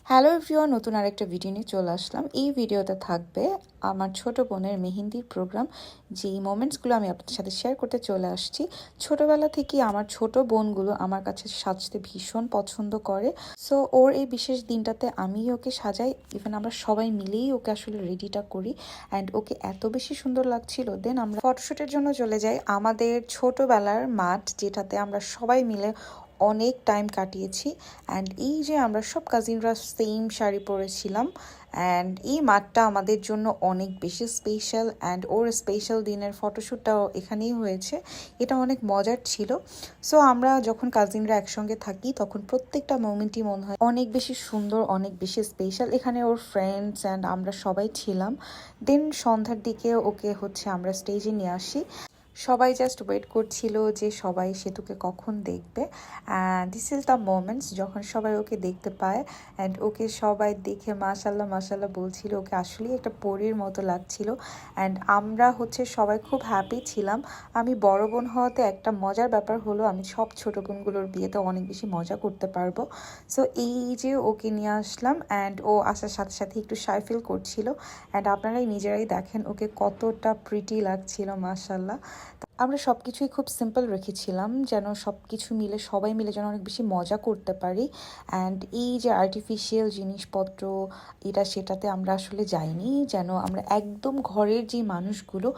Hello everyone, নতুন আরেকটা video নিয়ে চলে আসলাম। এই ভিডিওতে থাকবে আমার ছোট বোনের মেহেন্দির প্রোগ্রাম, যেই মোমেন্টসগুলো আমি আপনাদের সাথে শেয়ার করতে চলে আসছি। ছোটবেলা থেকে আমার ছোট বোনগুলো আমার কাছে সাজতে ভীষণ পছন্দ করে। সো ওর এই বিশেষ দিনটাতে আমি ওকে সাজাই, ইভেন আমরা সবাই মিলেই ওকে আসলে রেডিটা করি। অ্যান্ড ওকে এত বেশি সুন্দর লাগছিল। দেন আমরা ফটোশ্যুটের জন্য চলে যাই আমাদের ছোটবেলার মাঠ, যেটাতে আমরা সবাই মিলে অনেক টাইম কাটিয়েছি। অ্যান্ড এই যে আমরা সব কাজিনরা সেম শাড়ি পরেছিলাম, অ্যান্ড এই মাঠটা আমাদের জন্য অনেক বেশি স্পেশাল। অ্যান্ড ওর স্পেশাল দিনের ফটোশ্যুটটাও এখানেই হয়েছে। এটা অনেক মজার ছিল। সো আমরা যখন কাজিনরা একসঙ্গে থাকি তখন প্রত্যেকটা মোমেন্টই মনে হয় অনেক বেশি সুন্দর, অনেক বেশি স্পেশাল। এখানে ওর ফ্রেন্ডস অ্যান্ড আমরা সবাই ছিলাম। দেন সন্ধ্যার দিকে ওকে আমরা স্টেজে নিয়ে আসি। সবাই জাস্ট ওয়েট করছিল যে সবাই সেতুকে কখন দেখবে। And this is the moments যখন সবাই ওকে দেখতে পায়। অ্যান্ড ওকে সবাই দেখে মাশাল্লাহ মাশাল্লাহ বলছিল, ওকে আসলেই একটা পরীর মতো লাগছিল। অ্যান্ড আমরা সবাই খুব হ্যাপি ছিলাম। আমি বড় বোন হওয়াতে একটা মজার ব্যাপার হলো আমি সব ছোটো বোনগুলোর বিয়েতে অনেক বেশি মজা করতে পারবো। সো এই যে ওকে নিয়ে আসলাম, অ্যান্ড ও আসার সাথে সাথে একটু শাই ফিল করছিল। অ্যান্ড আপনারাই নিজেরাই দেখেন ওকে কতটা প্রিটি লাগছিল, মাশাল্লাহ। আমরা সব কিছুই খুব সিম্পল রেখেছিলাম, যেন সব কিছু মিলে সবাই মিলে যেন অনেক বেশি মজা করতে পারি। অ্যান্ড এই যে আর্টিফিশিয়াল জিনিসপত্র এটা সেটাতে আমরা আসলে যাইনি, যেন আমরা একদম ঘরের যে মানুষগুলো,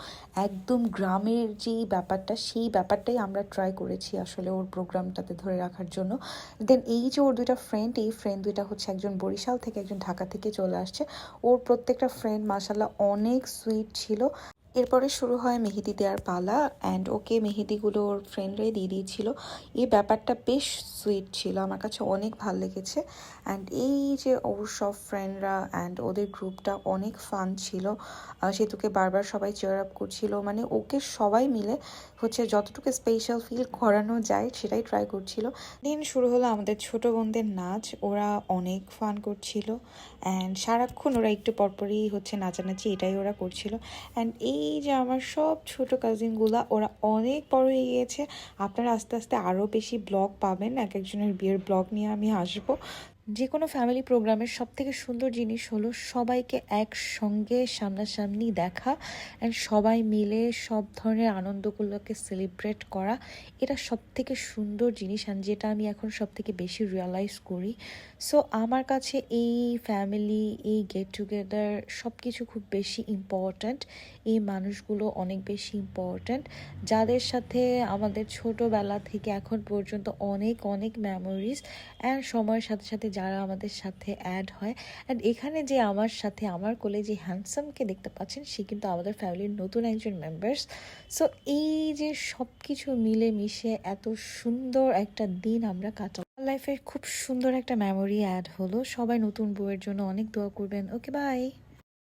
একদম গ্রামের যেই ব্যাপারটা, সেই ব্যাপারটাই আমরা ট্রাই করেছি আসলে ওর প্রোগ্রামটাতে ধরে রাখার জন্য। দেন এই যে ওর দুইটা ফ্রেন্ড, এই ফ্রেন্ড দুইটা একজন বরিশাল থেকে, একজন ঢাকা থেকে চলে আসছে। ওর প্রত্যেকটা ফ্রেন্ড মাশাল্লাহ অনেক সুইট ছিল। এরপরে শুরু হয় মেহেদি দেওয়ার পালা, অ্যান্ড ওকে মেহেদিগুলো ওর ফ্রেন্ডরাই দিয়ে দিয়েছিল। এই ব্যাপারটা বেশ সুইট ছিল, আমার কাছে অনেক ভালো লেগেছে। অ্যান্ড এই যে ওর সব ফ্রেন্ডরা অ্যান্ড ওদের গ্রুপটা অনেক ফান ছিল। সেতুকে বারবার সবাই চেয়ার আপ করছিল, মানে ওকে সবাই মিলে যতটুকু স্পেশাল ফিল করানো যায় সেটাই ট্রাই করছিল। দিন শুরু হলো আমাদের ছোট বোনদের নাচ, ওরা অনেক ফান করছিল। অ্যান্ড সারাক্ষণ ওরা একটু পরপরই নাচানাচি এটাই ওরা করছিল। অ্যান্ড এই যে আমার সব ছোট কাজিনগুলা, ওরা অনেক বড় হয়ে গিয়েছে। আপনারা আস্তে আস্তে আরও বেশি ব্লগ পাবেন, এক একজনের বিয়ের ব্লগ নিয়ে আমি আসবো। যে কোনো ফ্যামিলি প্রোগ্রামের সব থেকে সুন্দর জিনিস হলো সবাইকে একসঙ্গে সামনাসামনি দেখা, অ্যান্ড সবাই মিলে সব ধরনের আনন্দগুলোকে সেলিব্রেট করা। এটা সব থেকে সুন্দর জিনিস, অ্যান্ড যেটা আমি এখন সব থেকে বেশি রিয়ালাইজ করি। সো আমার কাছে এই ফ্যামিলি, এই গেট টুগেদার সব কিছু খুব বেশি ইম্পর্ট্যান্ট। এই মানুষগুলো অনেক বেশি ইম্পর্ট্যান্ট, যাদের সাথে আমাদের ছোটোবেলা থেকে এখন পর্যন্ত অনেক অনেক মেমোরিজ। অ্যান্ড সময়ের সাথে সাথে যারা আমাদের সাথে অ্যাড হয়। অ্যান্ড এখানে যে আমার সাথে আমার কোলে যে হ্যান্ডসামকে দেখতে পাচ্ছেন, সে কিন্তু আমাদের ফ্যামিলির নতুন একজন মেম্বার্স। সো এই যে সব কিছু মিলে মিশে এত সুন্দর একটা দিন আমরা কাটাবো, লাইফে খুব সুন্দর একটা মেমোরি অ্যাড হলো। সবাই নতুন বউয়ের জন্য অনেক দোয়া করবেন। ওকে, বাই।